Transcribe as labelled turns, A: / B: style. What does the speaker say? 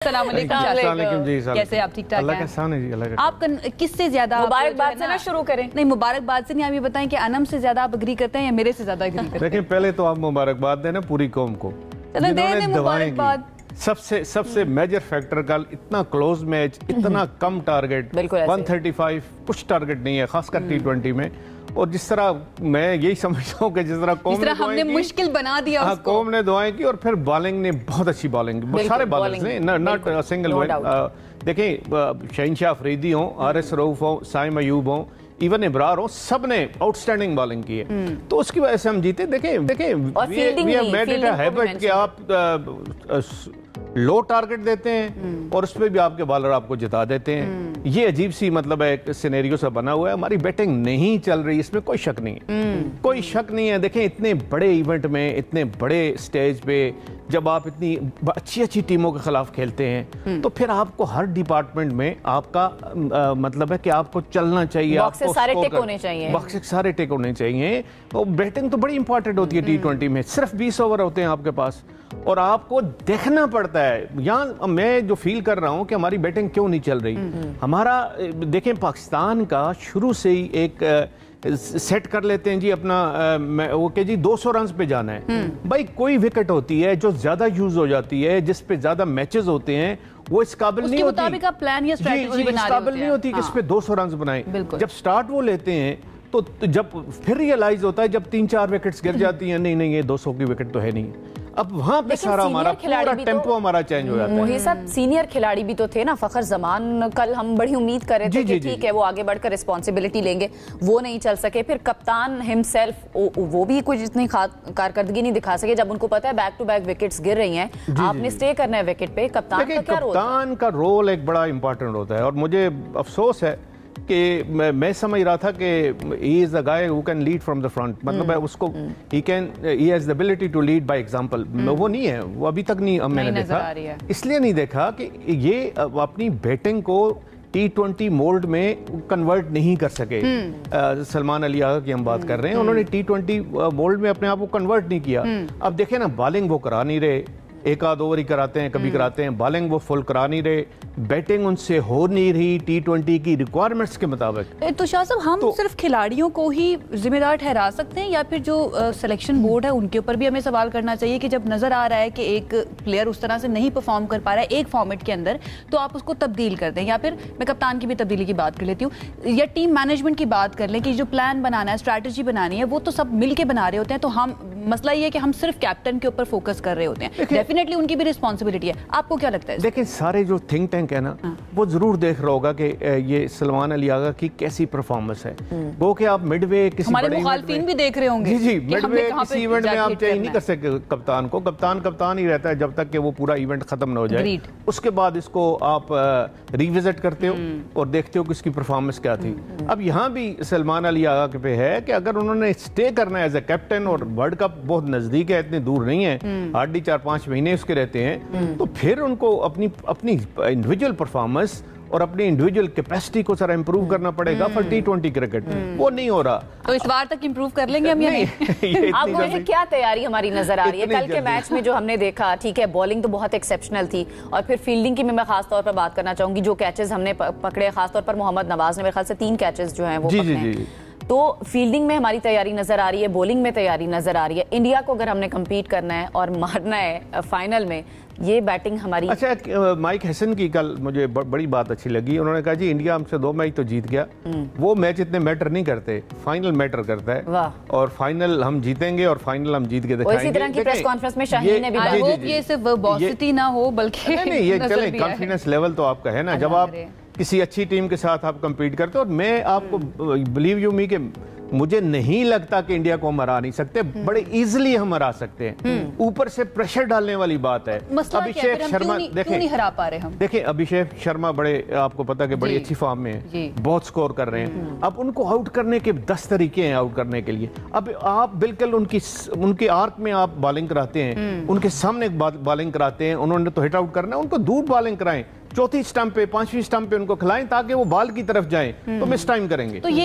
A: السلام علیکم
B: جی،
A: کیسے آپ ٹھیک ٹھاک
B: اللہ کا احسان ہے جی، اللہ کا
A: آپ کس سے زیادہ
C: مبارکباد سے نہ شروع کریں؟
A: نہیں مبارکباد سے نہیں، آپ یہ بتائیں کہ انم سے زیادہ آپ اگری کرتے ہیں یا میرے سے زیادہ اگری کرتے ہیں؟
B: لیکن پہلے تو آپ مبارکباد دیں نا پوری قوم کو
A: چلیں دیں
B: دعائیں
A: مبارکباد۔
B: سب سے میجر فیکٹر کا اتنا کلوز میچ، اتنا کم ٹارگٹ، 135 کچھ ٹارگٹ نہیں ہے خاص کر T20 میں، اور جس طرح میں یہی سمجھتا ہوں کہ جس طرح قوم نے
A: ہم نے مشکل بنا دیا اس کو،
B: قوم نے دعائیں کی، اور پھر بالنگ نے بہت اچھی بالنگ، سارے بالرز نے ناٹ سنگل ون۔ دیکھیں شہنشاہ افریدی ہوں، RS رؤف ہوں، سائم ایوب ہوں، ایون ابرار ہوں، سب نے آؤٹ سٹینڈنگ بالنگ کی ہے، تو اس کی وجہ سے ہم جیتے۔ دیکھیں we have made it a habit کہ آپ لو ٹارگٹ دیتے ہیں اور اس پہ بھی آپ کے بالر آپ کو جتا دیتے ہیں۔ یہ عجیب سی مطلب ایک سینیریو سا بنا ہوا ہے، ہماری بیٹنگ نہیں چل رہی، اس میں کوئی شک نہیں ہے، کوئی شک نہیں ہے۔ دیکھیں اتنے بڑے ایونٹ میں، اتنے بڑے سٹیج پہ جب آپ اتنی اچھی ٹیموں کے خلاف کھیلتے ہیں تو پھر آپ کو ہر ڈپارٹمنٹ میں آپ کا مطلب ہے کہ آپ کو چلنا چاہیے،
C: باکس سارے ٹک ہونے چاہیے،
B: باکس سارے ٹک ہونے چاہیے۔ تو بیٹنگ تو بڑی امپورٹنٹ ہوتی ہے T20 میں، صرف 20 اوور ہوتے ہیں آپ کے پاس، اور آپ کو دیکھنا پڑتا ہے۔ یہاں میں جو فیل کر رہا ہوں کہ ہماری بیٹنگ کیوں نہیں چل رہی، ہمارا دیکھیں پاکستان کا شروع سے ہی ایک سیٹ کر لیتے ہیں جی اپنا وہ کہ جی 200 رنز پہ جانا ہے۔ بھائی کوئی وکٹ ہوتی ہے جو زیادہ یوز ہو جاتی ہے، جس پہ زیادہ میچز ہوتے ہیں، وہ اس قابل نہیں ہوتی،
A: مطابق آپ پلان یا اسٹریٹجی بنا
B: اس قابل نہیں ہوتی کہ اس پہ 200 رنز بنائیں۔ جب سٹارٹ وہ لیتے ہیں تو جب پھر ریئلائز ہوتا ہے جب 3-4 وکٹس گر جاتی ہیں، نہیں یہ 200 کی وکٹ تو ہے نہیں، اب وہاں پہ سارا ہمارا پورا ٹیمپو ہمارا چینج ہو جاتا ہے۔
C: محی صاحب سینئر کھلاڑی بھی تو تھے نا، فخر زمان، کل ہم بڑی امید کر رہے تھے کہ ٹھیک ہے وہ آگے بڑھ کر رسپانسبلٹی لیں گے، وہ نہیں چل سکے۔ پھر کپتان ہمسیلف وہ بھی کچھ اتنی کارکردگی نہیں دکھا سکے، جب ان کو پتا ہے بیک ٹو بیک وکٹس گر رہی ہیں، آپ نے سٹے کرنا ہے وکٹ پہ۔ کپتان کا کیا رول ہے؟
B: کپتان کا رول ایک بڑا امپورٹنٹ ہوتا ہے، اور مجھے افسوس ہے کہ میں سمجھ رہا تھا کہ he is the guy who can lead from the front، مطلب ہے اس کو he has the ability to lead by example، وہ نہیں ہے، وہ ابھی تک نہیں میں نے دیکھا، اس لیے نہیں دیکھا کہ یہ اپنی بیٹنگ کو T20 مولڈ میں کنورٹ نہیں کر سکے۔ سلمان علی آغا کی ہم بات کر رہے ہیں، انہوں نے T20 مولڈ میں اپنے آپ کو کنورٹ نہیں کیا۔ اب دیکھیں نا بالنگ وہ کرا نہیں رہے، ایک آدھ اوور ہی کراتے ہیں، کبھی کراتے ہیں، بالنگ وہ فل کرا نہیں رہے، بیٹنگ ان سے ہو نہیں رہی T20 کی ریکوائرمنٹس کے مطابق۔
A: تو شاہ صاحب ہم صرف کھلاڑیوں کو ہی ذمہ دار ٹھہرا سکتے ہیں، یا پھر جو سلیکشن بورڈ ہے ان کے اوپر بھی ہمیں سوال کرنا چاہیے کہ جب نظر آ رہا ہے کہ ایک پلیئر اس طرح سے نہیں پرفارم کر پا رہا ہے ایک فارمیٹ کے اندر، تو آپ اس کو تبدیل کر دیں، یا پھر میں کپتان کی بھی تبدیلی کی بات کر لیتی ہوں، یا ٹیم مینجمنٹ کی بات کر لیں کہ جو پلان بنانا ہے، اسٹریٹجی بنانی ہے، وہ تو سب مل کے بنا رہے ہوتے ہیں، تو ہم مسئلہ یہ ہے کہ ہم صرف کیپٹن کے اوپر فوکس کر رہے ہوتے ہیں۔ ڈیفینیٹلی ان کی بھی رسپانسبلٹی ہے، آپ کو کیا لگتا ہے؟
B: دیکھیں سارے جو تھنک ٹینک ہے نا، وہ ضرور دیکھ رہا ہوگا کہ یہ سلمان علی آغا کی کیسی پرفارمنس ہے، وہ کہ آپ مڈ وے کسی
A: ہمارے مخالفین بھی دیکھ رہے ہوں گے،
B: جی مڈ وے کسی ایونٹ میں آپ چینج نہیں کر سکتے کپتان کو، کپتان ہی رہتا ہے جب تک کہ وہ پورا ایونٹ ختم نہ ہو جائے، اس کے بعد اس کو آپ ریوزٹ کرتے ہو اور دیکھتے ہو کہ اس کی پرفارمنس کیا تھی۔ اب یہاں بھی سلمان علی آغا کے پہ ہے کہ اگر انہوں نے اسٹے کرنا ہے ایز اے کیپٹن، اور ورلڈ کپ بہت نزدیک ہے، اتنے دور نہیں ہے، ہارڈلی 4-5 مہینے اس کے رہتے ہیں، تو پھر ان کو اپنی انڈیویجول پرفارمنس اور اپنی انڈیویجول کیپیسٹی کو سر امپروو کرنا پڑے گا فار T20 کرکٹ، وہ نہیں ہو رہا۔
A: تو اس بار تک امپروو کر لیں گے ہم یا نہیں؟
C: آپ کو کیا تیاری ہماری نظر آ رہی ہے؟ کل کے میچ میں جو ہم نے دیکھا، ٹھیک ہے بالنگ تو بہت ایکسیپشنل تھی، اور پھر فیلڈنگ کی میں خاص طور پر بات کرنا چاہوں گی، جو کیچز ہم نے پکڑے، خاص طور پر محمد نواز نے میرے خیال سے 3 کیچز جو ہیں وہ پکڑے، تو فیلڈنگ میں ہماری تیاری نظر آ رہی ہے، بولنگ میں تیاری نظر آ رہی ہے۔ انڈیا کو اگر ہم نے کمپیٹ کرنا ہے اور مارنا ہے فائنل میں، یہ بیٹنگ ہماری۔
B: اچھا مائک ہیسن کی کل مجھے بڑی بات اچھی لگی، انہوں نے کہا جی انڈیا ہم سے 2 میچ تو جیت گیا، وہ میچ اتنے میٹر نہیں کرتے، فائنل میٹر کرتا ہے، اور فائنل ہم جیتیں گے، اور فائنل ہم جیت کے دکھائیں گے۔
C: اسی طرح کی پریس کانفرنس میں شاہین نے بھی
A: I hope یہ صرف وربوسٹی نہ ہو بلکہ
B: نہیں، یہ چلیں کانفیڈنس لیول تو آپ کا ہے نا، جب آپ کسی اچھی ٹیم کے ساتھ آپ کمپیٹ کرتے ہو، اور میں آپ کو بلیو یو می کہ مجھے نہیں لگتا کہ انڈیا کو ہم ہرا نہیں سکتے، بڑے ایزلی ہم ہرا سکتے ہیں، اوپر سے پریشر ڈالنے والی بات ہے۔
A: ابھیشیک شرما
B: دیکھیں ابھیشیک شرما بڑے آپ کو پتا کہ بڑی اچھی فارم میں ہیں، بہت سکور کر رہے ہیں، اب ان کو آؤٹ کرنے کے 10 طریقے ہیں آؤٹ کرنے کے لیے۔ اب آپ بالکل ان کی آرک میں آپ بالنگ کراتے ہیں، ان کے سامنے بالنگ کراتے ہیں، انہوں نے تو ہٹ آؤٹ کرنا ہے، ان کو دور بالنگ کرائیں، 4تھی سٹمپ پہ 5ویں سٹمپ پہ ان کو کھلائیں تاکہ وہ بال کی طرف جائیں، تو مس ٹائم کریں گے۔